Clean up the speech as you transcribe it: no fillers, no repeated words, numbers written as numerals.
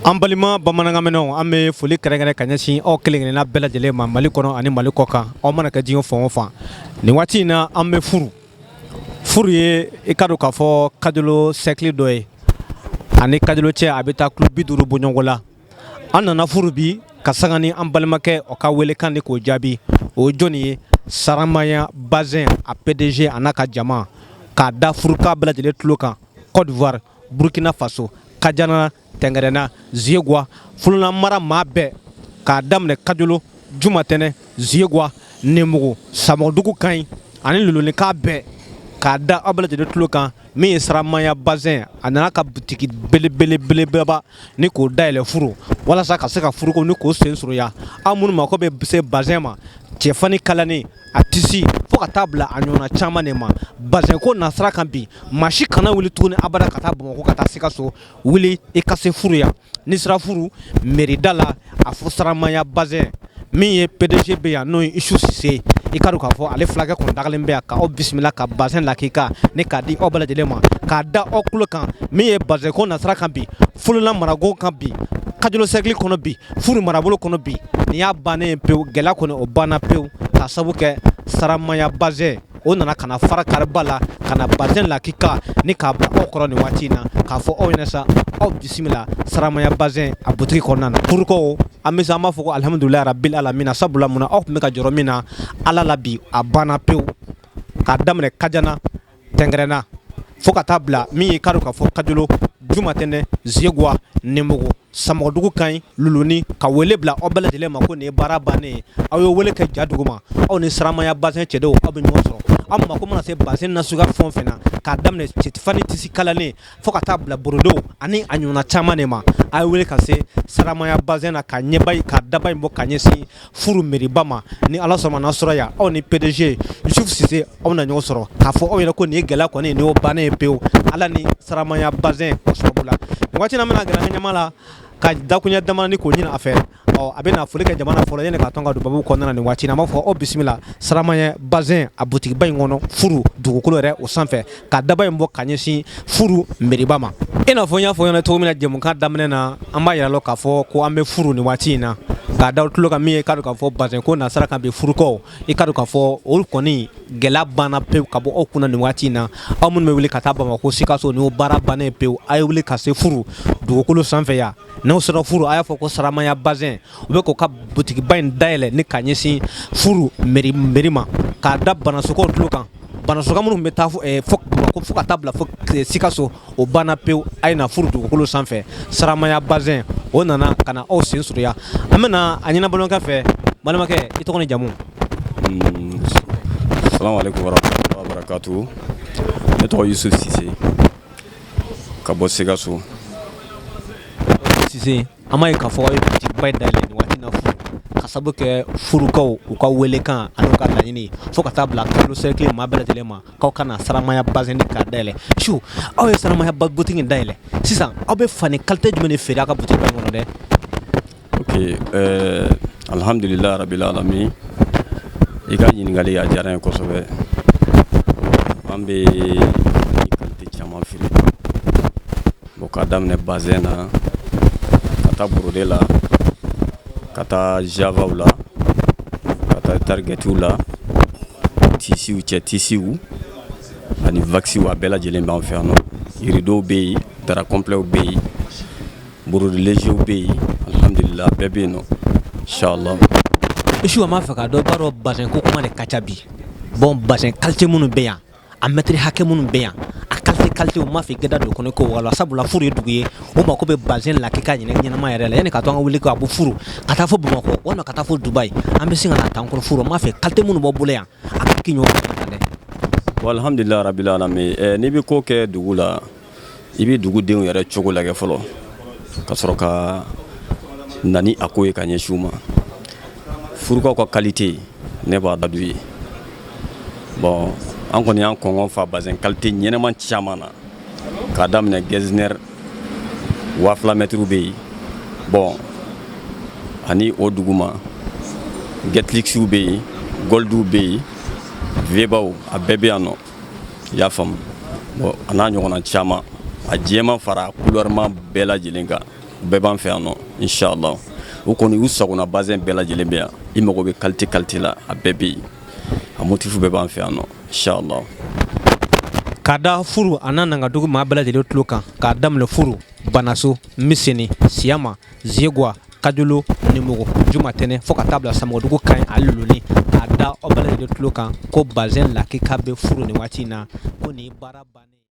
An balima bamanankanmɛnɛw an bɛ foli kɛrɛnkɛrɛn ka ɲɛsin aw kelen-kelenna bɛɛ lajɛlen ma Mali kɔnɔ ani Mali kɔkan aw mana kɛ diɲɛ fan o fan nin waati in na an bɛ furu ye i ka dɔn k'a fɔ kadolo sɛkili dɔ ye ani kadolo cɛ a bɛ taa kilo 50 bɔ ɲɔgɔn la an nana furu bi ka sanga ni an balimakɛ o ka welekan de k'o jaabi o ye jɔnni ye Saramaya Bazɛn a PDG a n'a ka jama k'a da furuka bɛɛ lajɛlen tulo kan Côte d'Ivoire Burkina Faso Kajana Tɛngɛrɛnna Ziegois Fuluna mara maa bɛɛ k'a daminɛ Kajolo Jumatɛnɛ Ziegois Nemugu Samadugu Kaɲi ani Lulunikan bɛɛ k'a da aw bɛɛ lajɛlen tulo kan min ye Saramaya Bazɛn a nana ka butiki belebeleba ni k'o dayɛlɛ furu walasa ka se ka furuko ni k'o sen surunya aw minnu ma ko bɛ se Bazɛn ma cɛfani kalani a tisi fo ka taa bila a ɲɔgɔnna caman de ma Bazɛn ko nasira kan bi maa si kana wuli tuguni abada ka taa Bamakɔ ka taa Sikaso wuli i ka se furu ya ni sera furu merida la a fɔ Saramaya Bazɛn min ye PDG bɛ yan n'o ye Isu Sise i ka dɔn k'a fɔ ale fulakɛ kɔni dagalen bɛ yan ka aw bisimila ka Bazɛn lakika ni k'a di aw bɛɛ lajɛlen ma k'a da aw tulo kan min ye Bazɛn ko nasira kan bi Fuluna marago kan bi Kajolo sɛkili kɔnɔ bi furu marabolo kɔnɔ bi nin y'a bannen pewu gɛlɛya kɔni o banna pewu k'a sabu kɛ Saramaya Bazɛn o nana kana fara kariba la kana Bazɛn lakika ni k'a bila aw kɔrɔ nin waati in na k'a fɔ aw ɲɛna sa aw bisimila Saramaya Bazɛn a butiki kɔnɔna na furuko an bɛ se an b'a fɔ ko alhamdulilayi rabil alamina sabula mun na aw tun bɛ ka jɔrɔ min na Ala la bi a banna pewu k'a daminɛ Kajana Tɛngɛrɛnna fo ka taa bila min ye i ka dɔn k'a fɔ Kajolo Jumatɛnɛ Ziegois Nemugu Samadugu Kaɲi Luluni ka wele bila aw bɛɛ lajɛlen ma ko nin ye baara bannen ye aw ye wele kɛ ja dugu ma aw ni Saramaya Bazɛn cɛdenw aw bɛ ɲɔgɔn sɔrɔ aw ma ko mana se Bazɛn nasuguya fɛn o fɛn na k'a daminɛ cɛtifani tisi kalalen fo ka taa bila borodew ani a ɲɔgɔnna caman de ma a ye wele ka se Saramaya Bazɛn na ka ɲɛba ka daba in bɔ ka ɲɛsin furu meriba ma ni Ala sɔnna n'a sɔrɔ yan aw ni PDG Yusuf Sise aw na ɲɔgɔn sɔrɔ k'a fɔ aw ɲɛna ko nin ye gɛlɛya kɔni nin y'o bannen ye pewu Ala ni Saramaya Bazɛn o sababu la nin waati in na an bɛna gɛrɛ an ka ɲɛmaa la ka dakuɲɛ damani k'o ɲini a fɛ a bɛna foli kɛ jamana fɔlɔ yanni ka tɔn ka don babu kɔnɔna nin waati in na an b'a fɔ aw bisimila Saramaya Bazɛn a butikiba in kɔnɔ furu dugukolo yɛrɛ o sanfɛ ka daba in bɔ ka ɲɛsin furu meriba ma i n'a fɔ n y'a fɔ ɲɛna cogo min na jɛmukan daminɛ na an b'a yira la k'a fɔ ko an bɛ furu nin waati in na k'a da tulo kan min ye i ka dɔn k'a fɔ Bazɛn ko nasira kan bi furukɔ i ka dɔn k'a fɔ olu kɔni gɛlɛya banna pewu ka bɔ aw kunna nin waati in na aw minnu bɛ wuli ka taa Bamakɔ Sikaso nin y'o baara bannen pewu a ye wuli ka se furu dugukolo sanfɛ yan n'aw sera furu a y'a fɔ ko Saramaya Bazɛn u bɛ k'o ka butikiba in dayɛlɛ ni ka ɲɛsin furu meri ma k'a da Banasokaw tulo kan Banasoka minnu bɛ taa fo ka taa bila fo Sikaso o banna pewu a ye na furu dugukolo sanfɛ Saramaya Bazɛn o nana ka na aw sen surunya an bɛna a ɲɛna balimakɛ fɛ balimakɛ i tɔgɔ ni jamu. Salamualeykum warahmatullahi wabarakatuh. Ne tɔgɔ Yusuf Sise ka bɔ Sikaso. Sise an m'a ye k'a fɔ aw ye butikiba in dayɛlɛ nin waati in na furu ka sabu kɛ furukaw u ka welekan ani u ka laɲini fo ka taa bila Kajolo sɛkili maa bɛɛ lajɛlen ma k'aw kana Saramaya Bazɛn k'a dayɛlɛ su aw ye Saramaya butiki in dayɛlɛ sisan aw bɛ fani qualité jumɛn de feere aw ka butikiba in kɔnɔ dɛ. Ok alhamdulilayi rabil alamin i ka ɲininkali a diyara n ye kosɛbɛ an bɛ qualité caman feere bon k'a daminɛ Bazɛn na ka taa borode la ka taa javaw la ka taa targetiw la tisiw cɛ tisiw ani vaxiw a bɛɛ lajɛlen b'an fɛ yan nɔ yiridow bɛ yen dara completw bɛ yen borode légerw bɛ yen alhamdulilayi bɛɛ bɛ yen nɔ inshallah. Isu a m'a fɛ k'a dɔn i b'a dɔn Bazɛn ko kuma de ka ca bi bon Bazɛn qualité minnu bɛ yan a mɛtiri hakɛ minnu bɛ yan a qualité o m'a fɛ i gɛda don kɔnɔ ko wala sabula furu ye dugu ye o mako bɛ Bazɛn lakika ɲɛnama yɛrɛ la yanni ka to an ka wuli ka bɔ furu ka taa fɔ Bamakɔ walima ka taa fɔ Dubayi an bɛ se ka na taa an kɔrɔ furu m'a fɛ qualité minnu b'aw bolo yan a ka k'i ɲɔgɔn kan dɛ. Bon alhamdulilayi rabil alamin n'i bɛ ko kɛ dugu la i bɛ dugudenw yɛrɛ cogo lajɛ fɔlɔ ka sɔrɔ ka na ni a ko ye ka ɲɛsin u ma furukaw ka qualité ne b'a da d'u ye bon an kɔni y'an kɔngɔ fa Bazɛn qualité ɲɛnɛman caman na k'a daminɛ Getzner 2000 mètres bɛ yen bon ani o dugu ma Getlixiw bɛ yen Goldiw bɛ yen Vebaw a bɛɛ bɛ yan nɔ i y'a faamu bon a n'a ɲɔgɔnna caman a jɛman fara couleur ma bɛɛ lajɛlen kan bɛɛ b'an fɛ yan nɔ inshallah u kɔni u sagona bazin bɛɛ lajɛlen bɛ yan i mago bɛ qualité la a bɛɛ bɛ yen a motif bɛɛ b'an fɛ yan nɔ inshallah k'a da furu a n'a nangadugu maa bɛɛ lajɛlen tulo kan k'a daminɛ furu banaso miseni siyama ziegowa kajolo nimugu jumatɛnɛ fo ka taa bila samɔgɔdugu kan a luluni k'a da aw bɛɛ lajɛlen tulo kan ko bazin lakika bɛ furu nin waati in na ko nin baara bannen